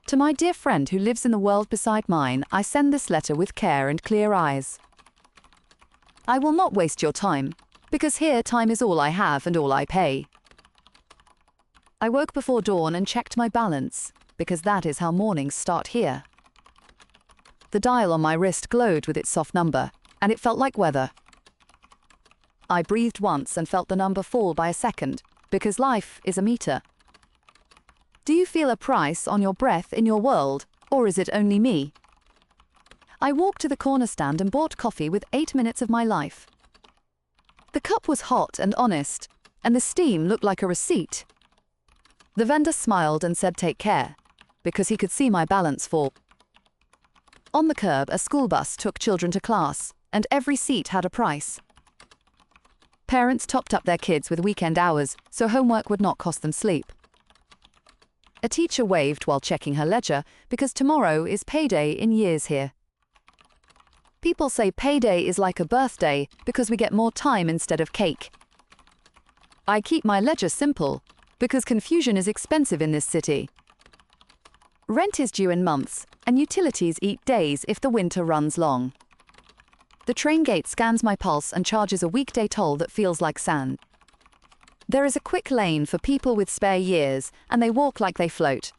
To my dear friend who lives in the world beside mine, I send this letter with care and clear eyes. I will not waste your time, because here time is all I have and all I pay. I woke before dawn and checked my balance, because that is how mornings start here. The dial on my wrist glowed with its soft number, and it felt like weather. I breathed once and felt the number fall by a second, because life is a meter. Do you feel a price on your breath in your world, or is it only me? I walked to the corner stand and bought coffee with 8 minutes of my life. The cup was hot and honest, and the steam looked like a receipt. The vendor smiled and said take care, because he could see my balance fall. On the curb, a school bus took children to class, and every seat had a price. Parents topped up their kids with weekend hours, so homework would not cost them sleep. A teacher waved while checking her ledger, because tomorrow is payday in years here. People say payday is like a birthday because we get more time instead of cake. I keep my ledger simple, because confusion is expensive in this city. Rent is due in months, and utilities eat days if the winter runs long. The train gate scans my pulse and charges a weekday toll that feels like sand. There is a quick lane for people with spare years, and they walk like they float.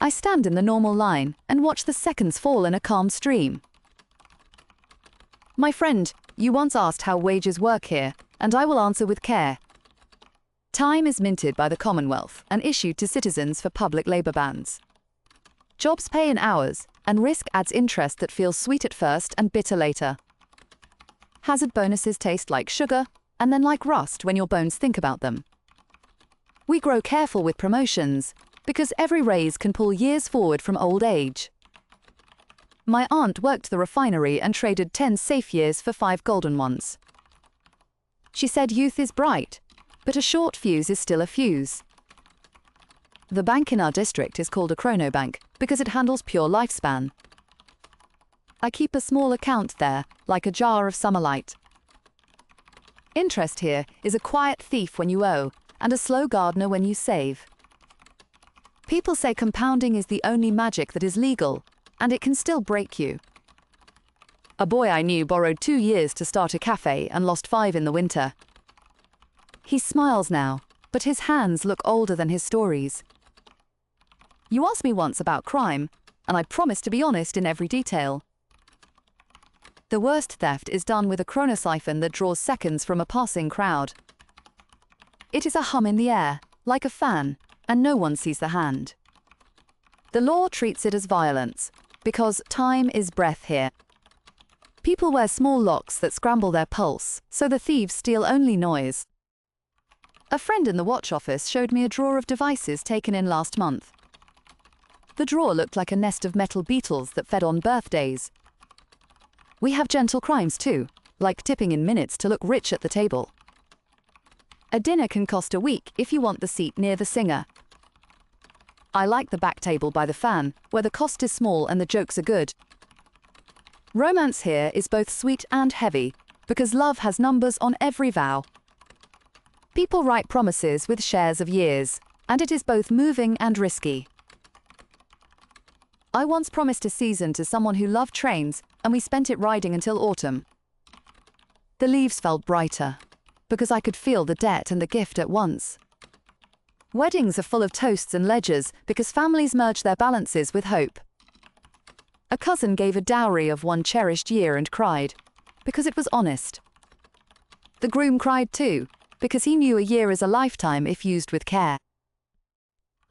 I stand in the normal line and watch the seconds fall in a calm stream. My friend, you once asked how wages work here, and I will answer with care. Time is minted by the Commonwealth and issued to citizens for public labour bans. Jobs pay in hours, and risk adds interest that feels sweet at first and bitter later. Hazard bonuses taste like sugar, and then like rust when your bones think about them. We grow careful with promotions, because every raise can pull years forward from old age. My aunt worked the refinery and traded 10 safe years for 5 golden ones. She said youth is bright, but a short fuse is still a fuse. The bank in our district is called a chronobank because it handles pure lifespan. I keep a small account there, like a jar of summer light. Interest here is a quiet thief when you owe, and a slow gardener when you save. People say compounding is the only magic that is legal, and it can still break you. A boy I knew borrowed 2 years to start a cafe and lost 5 in the winter. He smiles now, but his hands look older than his stories. You asked me once about crime, and I promised to be honest in every detail. The worst theft is done with a chronosiphon that draws seconds from a passing crowd. It is a hum in the air, like a fan, and no one sees the hand. The law treats it as violence, because time is breath here. People wear small locks that scramble their pulse, so the thieves steal only noise. A friend in the watch office showed me a drawer of devices taken in last month. The drawer looked like a nest of metal beetles that fed on birthdays. We have gentle crimes too, like tipping in minutes to look rich at the table. A dinner can cost a week if you want the seat near the singer. I like the back table by the fan, where the cost is small and the jokes are good. Romance here is both sweet and heavy, because love has numbers on every vow. People write promises with shares of years, and it is both moving and risky. I once promised a season to someone who loved trains, and we spent it riding until autumn. The leaves felt brighter, because I could feel the debt and the gift at once. Weddings are full of toasts and ledgers because families merge their balances with hope. A cousin gave a dowry of one cherished year and cried, because it was honest. The groom cried too, because he knew a year is a lifetime if used with care.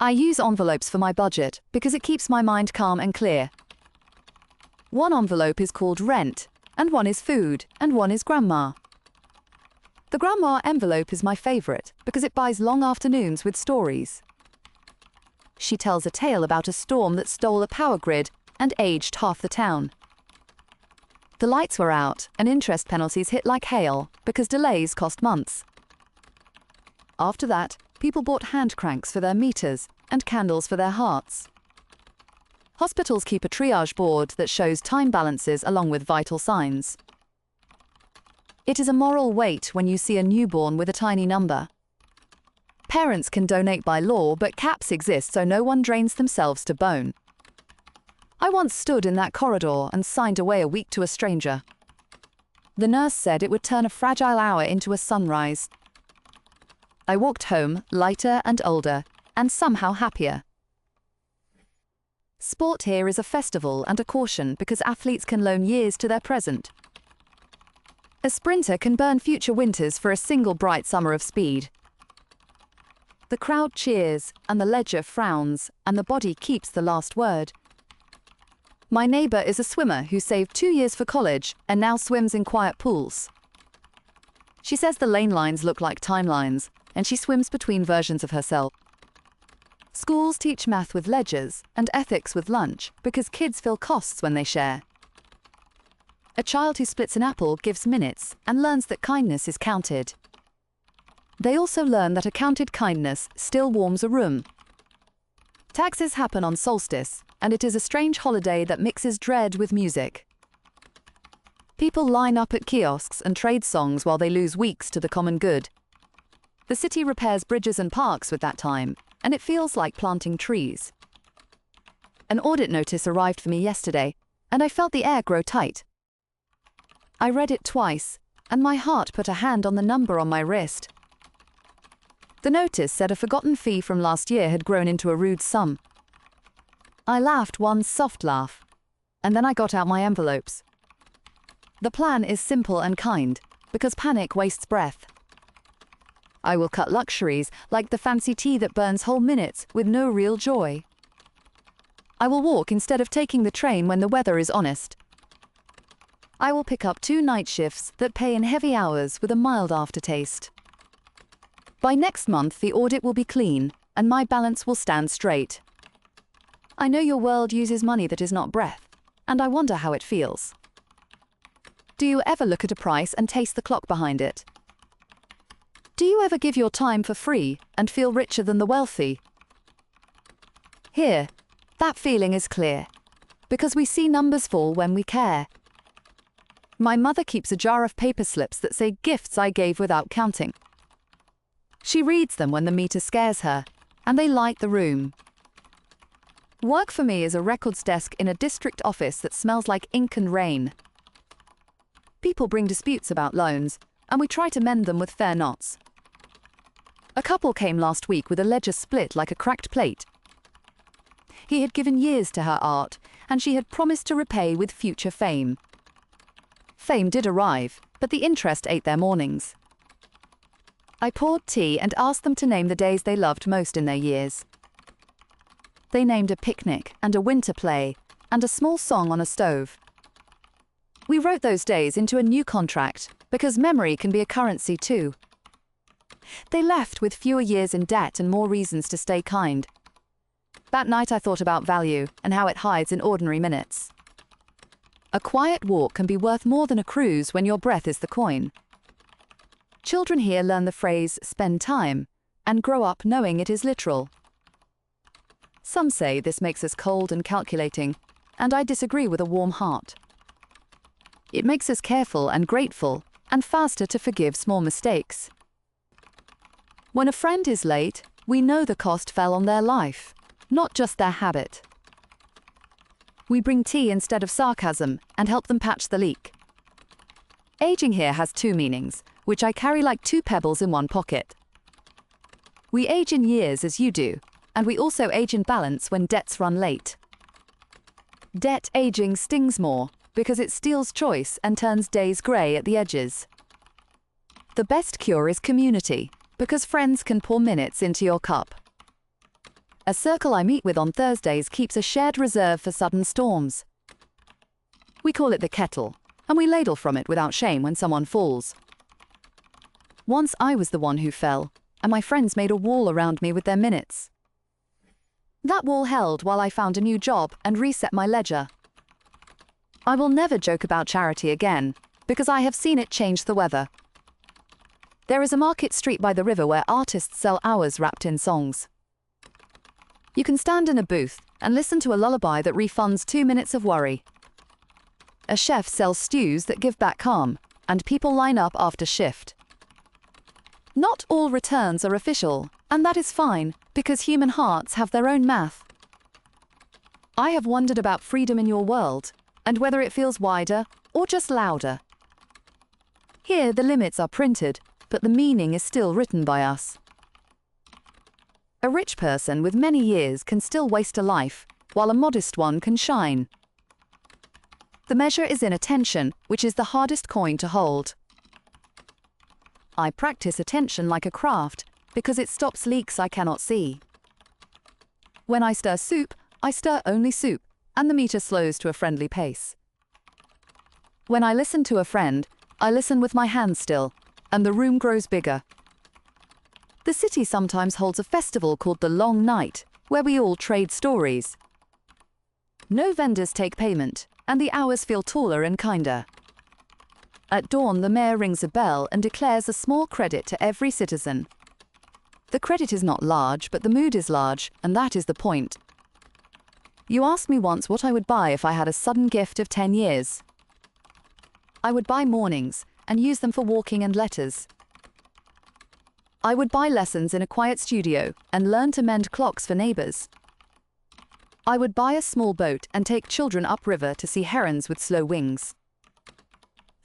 I use envelopes for my budget because it keeps my mind calm and clear. One envelope is called rent, and one is food, and one is grandma. The grandma envelope is my favorite because it buys long afternoons with stories. She tells a tale about a storm that stole a power grid and aged half the town. The lights were out and interest penalties hit like hail because delays cost months. After that, people bought hand cranks for their meters and candles for their hearts. Hospitals keep a triage board that shows time balances along with vital signs. It is a moral weight when you see a newborn with a tiny number. Parents can donate by law, but caps exist so no one drains themselves to bone. I once stood in that corridor and signed away a week to a stranger. The nurse said it would turn a fragile hour into a sunrise. I walked home, lighter and older, and somehow happier. Sport here is a festival and a caution because athletes can loan years to their present. A sprinter can burn future winters for a single bright summer of speed. The crowd cheers, and the ledger frowns, and the body keeps the last word. My neighbor is a swimmer who saved 2 years for college and now swims in quiet pools. She says the lane lines look like timelines, and she swims between versions of herself. Schools teach math with ledgers and ethics with lunch because kids feel costs when they share. A child who splits an apple gives minutes and learns that kindness is counted. They also learn that a counted kindness still warms a room. Taxes happen on solstice, and it is a strange holiday that mixes dread with music. People line up at kiosks and trade songs while they lose weeks to the common good. The city repairs bridges and parks with that time, and it feels like planting trees. An audit notice arrived for me yesterday, and I felt the air grow tight. I read it twice, and my heart put a hand on the number on my wrist. The notice said a forgotten fee from last year had grown into a rude sum. I laughed one soft laugh, and then I got out my envelopes. The plan is simple and kind, because panic wastes breath. I will cut luxuries like the fancy tea that burns whole minutes with no real joy. I will walk instead of taking the train when the weather is honest. I will pick up 2 night shifts that pay in heavy hours with a mild aftertaste. By next month, the audit will be clean, and my balance will stand straight. I know your world uses money that is not breath, and I wonder how it feels. Do you ever look at a price and taste the clock behind it? Do you ever give your time for free and feel richer than the wealthy? Here, that feeling is clear, because we see numbers fall when we care. My mother keeps a jar of paper slips that say gifts I gave without counting. She reads them when the meter scares her, and they light the room. Work for me is a records desk in a district office that smells like ink and rain. People bring disputes about loans, and we try to mend them with fair knots. A couple came last week with a ledger split like a cracked plate. He had given years to her art, and she had promised to repay with future fame. Fame did arrive, but the interest ate their mornings. I poured tea and asked them to name the days they loved most in their years. They named a picnic and a winter play and a small song on a stove. We wrote those days into a new contract because memory can be a currency too. They left with fewer years in debt and more reasons to stay kind. That night I thought about value and how it hides in ordinary minutes. A quiet walk can be worth more than a cruise when your breath is the coin. Children here learn the phrase, spend time, and grow up knowing it is literal. Some say this makes us cold and calculating, and I disagree with a warm heart. It makes us careful and grateful, and faster to forgive small mistakes. When a friend is late, we know the cost fell on their life, not just their habit. We bring tea instead of sarcasm and help them patch the leak. Aging here has 2 meanings, which I carry like 2 pebbles in one pocket. We age in years as you do, and we also age in balance when debts run late. Debt aging stings more because it steals choice and turns days grey at the edges. The best cure is community, because friends can pour minutes into your cup. A circle I meet with on Thursdays keeps a shared reserve for sudden storms. We call it the kettle, and we ladle from it without shame when someone falls. Once I was the one who fell, and my friends made a wall around me with their minutes. That wall held while I found a new job and reset my ledger. I will never joke about charity again, because I have seen it change the weather. There is a market street by the river where artists sell hours wrapped in songs. You can stand in a booth and listen to a lullaby that refunds 2 minutes of worry. A chef sells stews that give back calm, and people line up after shift. Not all returns are official, And that is fine, because human hearts have their own math. I have wondered about freedom in your world, and whether it feels wider or just louder. Here the limits are printed, but the meaning is still written by us. A rich person with many years can still waste a life, while a modest one can shine. The measure is in attention, which is the hardest coin to hold. I practice attention like a craft, because it stops leaks I cannot see. When I stir soup, I stir only soup, and the meter slows to a friendly pace. When I listen to a friend, I listen with my hands still, and the room grows bigger. The city sometimes holds a festival called the Long Night, where we all trade stories. No vendors take payment, and the hours feel taller and kinder. At dawn, the mayor rings a bell and declares a small credit to every citizen. The credit is not large, but the mood is large, and that is the point. You asked me once what I would buy if I had a sudden gift of 10 years. I would buy mornings and use them for walking and letters. I would buy lessons in a quiet studio and learn to mend clocks for neighbors. I would buy a small boat and take children upriver to see herons with slow wings.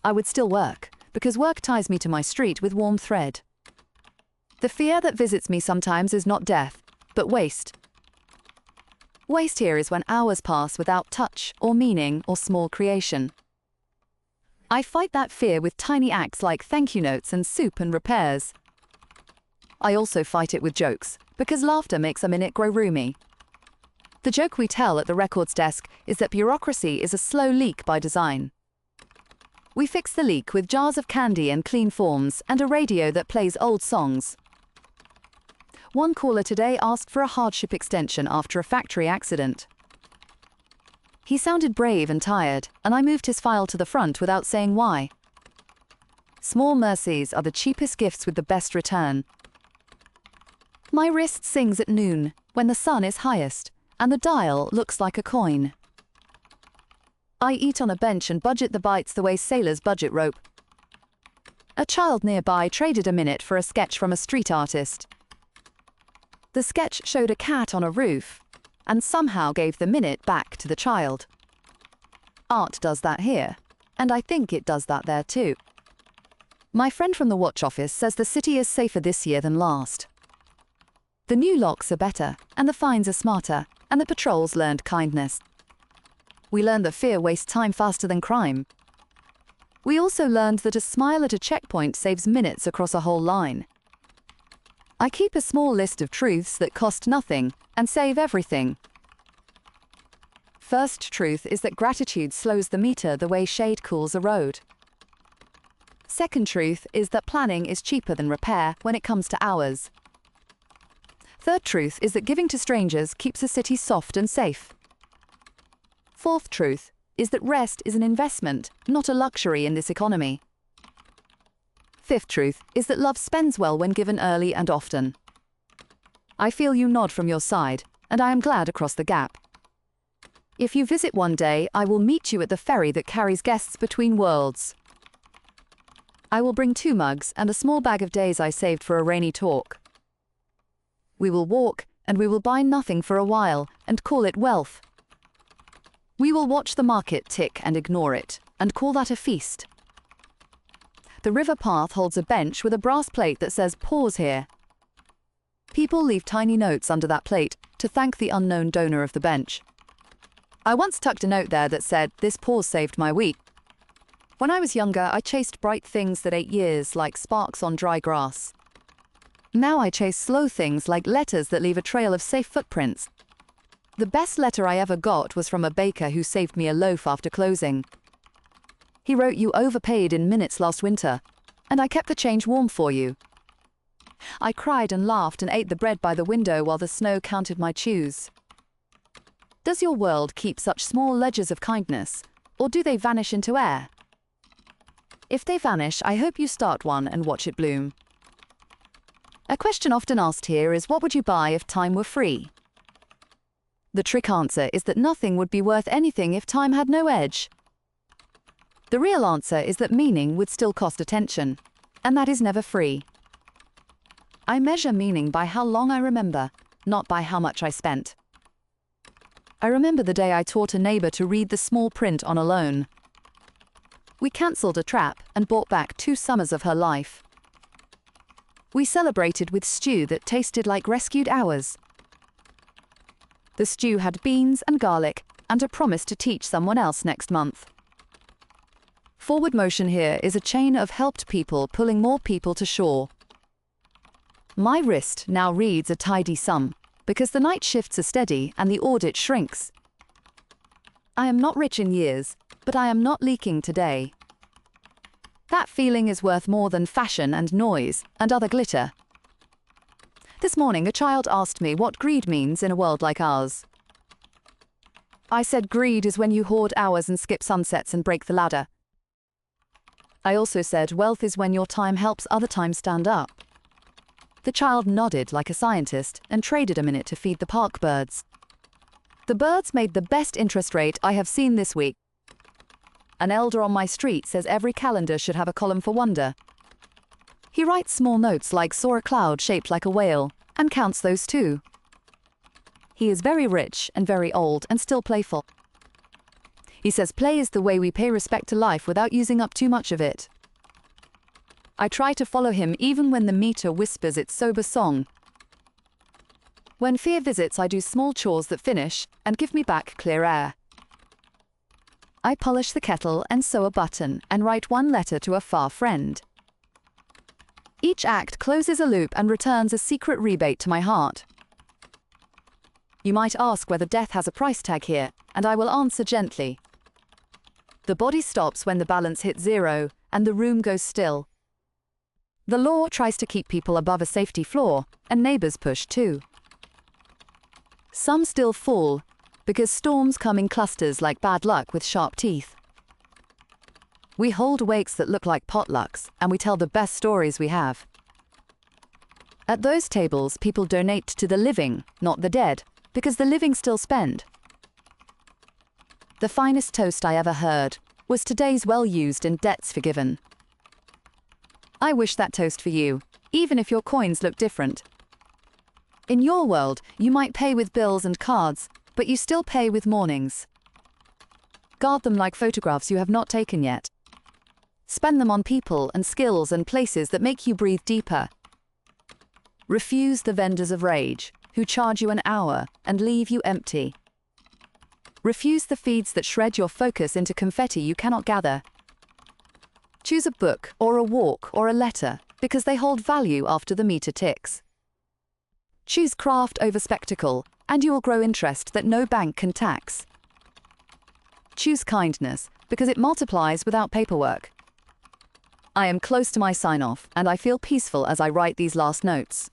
I would still work, because work ties me to my street with warm thread. The fear that visits me sometimes is not death, but waste. Waste here is when hours pass without touch or meaning or small creation. I fight that fear with tiny acts like thank you notes and soup and repairs. I also fight it with jokes, because laughter makes a minute grow roomy. The joke we tell at the records desk is that bureaucracy is a slow leak by design. We fix the leak with jars of candy and clean forms and a radio that plays old songs. One caller today asked for a hardship extension after a factory accident. He sounded brave and tired, and I moved his file to the front without saying why. Small mercies are the cheapest gifts with the best return. My wrist sings at noon, when the sun is highest, and the dial looks like a coin. I eat on a bench and budget the bites the way sailors budget rope. A child nearby traded a minute for a sketch from a street artist. The sketch showed a cat on a roof, and somehow gave the minute back to the child. Art does that here, and I think it does that there too. My friend from the watch office says the city is safer this year than last. The new locks are better, and the fines are smarter, and the patrols learned kindness. We learned that fear wastes time faster than crime. We also learned that a smile at a checkpoint saves minutes across a whole line. I keep a small list of truths that cost nothing and save everything. First truth is that gratitude slows the meter the way shade cools a road. Second truth is that planning is cheaper than repair when it comes to hours. Third truth is that giving to strangers keeps a city soft and safe. Fourth truth is that rest is an investment, not a luxury in this economy. Fifth truth is that love spends well when given early and often. I feel you nod from your side, and I am glad across the gap. If you visit one day, I will meet you at the ferry that carries guests between worlds. I will bring 2 mugs and a small bag of days I saved for a rainy talk. We will walk, and we will buy nothing for a while, and call it wealth. We will watch the market tick and ignore it, and call that a feast. The river path holds a bench with a brass plate that says pause here. People leave tiny notes under that plate to thank the unknown donor of the bench. I once tucked a note there that said, "This pause saved my week." When I was younger, I chased bright things that ate years, like sparks on dry grass. Now I chase slow things like letters that leave a trail of safe footprints. The best letter I ever got was from a baker who saved me a loaf after closing. He wrote, "You overpaid in minutes last winter, and I kept the change warm for you." I cried and laughed and ate the bread by the window while the snow counted my chews. Does your world keep such small ledgers of kindness, or do they vanish into air? If they vanish, I hope you start one and watch it bloom. A question often asked here is, what would you buy if time were free? The trick answer is that nothing would be worth anything if time had no edge. The real answer is that meaning would still cost attention, and that is never free. I measure meaning by how long I remember, not by how much I spent. I remember the day I taught a neighbor to read the small print on a loan. We cancelled a trap and bought back 2 summers of her life. We celebrated with stew that tasted like rescued hours. The stew had beans and garlic and a promise to teach someone else next month. Forward motion here is a chain of helped people pulling more people to shore. My wrist now reads a tidy sum, because the night shifts are steady and the audit shrinks. I am not rich in years, but I am not leaking today. That feeling is worth more than fashion and noise and other glitter. This morning a child asked me what greed means in a world like ours. I said greed is when you hoard hours and skip sunsets and break the ladder. I also said wealth is when your time helps other time stand up. The child nodded like a scientist and traded a minute to feed the park birds. The birds made the best interest rate I have seen this week. An elder on my street says every calendar should have a column for wonder. He writes small notes like saw a cloud shaped like a whale and counts those too. He is very rich and very old and still playful. He says play is the way we pay respect to life without using up too much of it. I try to follow him even when the meter whispers its sober song. When fear visits, I do small chores that finish and give me back clear air. I polish the kettle and sew a button and write one letter to a far friend. Each act closes a loop and returns a secret rebate to my heart. You might ask whether death has a price tag here, and I will answer gently. The body stops when the balance hits 0 and the room goes still. The law tries to keep people above a safety floor, and neighbors push too. Some still fall, because storms come in clusters like bad luck with sharp teeth. We hold wakes that look like potlucks, and we tell the best stories we have. At those tables, people donate to the living, not the dead, because the living still spend. The finest toast I ever heard was today's well used and debts forgiven. I wish that toast for you, even if your coins look different. In your world, you might pay with bills and cards, but you still pay with mornings. Guard them like photographs you have not taken yet. Spend them on people and skills and places that make you breathe deeper. Refuse the vendors of rage, who charge you an hour and leave you empty. Refuse the feeds that shred your focus into confetti you cannot gather. Choose a book or a walk or a letter because they hold value after the meter ticks. Choose craft over spectacle, and you will grow interest that no bank can tax. Choose kindness because it multiplies without paperwork. I am close to my sign-off, and I feel peaceful as I write these last notes.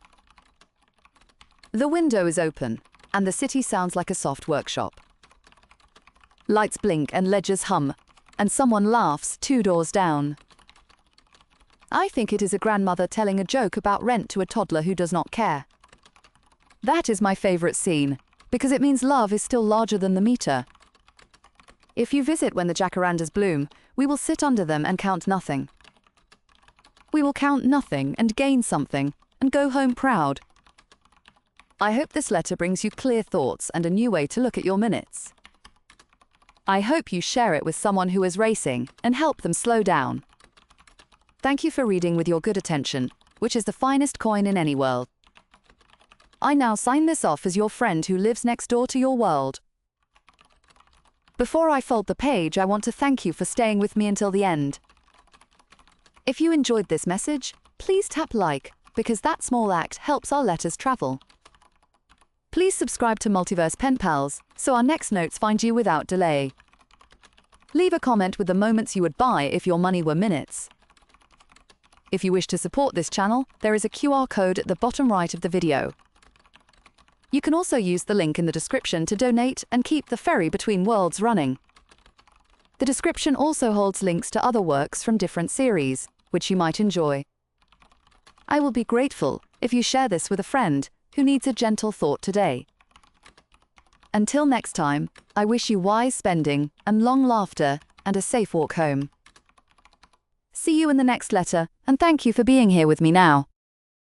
The window is open, and the city sounds like a soft workshop. Lights blink and ledgers hum, and someone laughs 2 doors down. I think it is a grandmother telling a joke about rent to a toddler who does not care. That is my favorite scene, because it means love is still larger than the meter. If you visit when the jacarandas bloom, we will sit under them and count nothing. We will count nothing and gain something, and go home proud. I hope this letter brings you clear thoughts and a new way to look at your minutes. I hope you share it with someone who is racing and help them slow down. Thank you for reading with your good attention, which is the finest coin in any world. I now sign this off as your friend who lives next door to your world. Before I fold the page, I want to thank you for staying with me until the end. If you enjoyed this message, please tap like, because that small act helps our letters travel. Please subscribe to Multiverse Pen Pals, so our next notes find you without delay. Leave a comment with the moments you would buy if your money were minutes. If you wish to support this channel, there is a QR code at the bottom right of the video. You can also use the link in the description to donate and keep the ferry between worlds running. The description also holds links to other works from different series, which you might enjoy. I will be grateful if you share this with a friend who needs a gentle thought today. Until next time, I wish you wise spending and long laughter and a safe walk home. See you in the next letter, and thank you for being here with me now.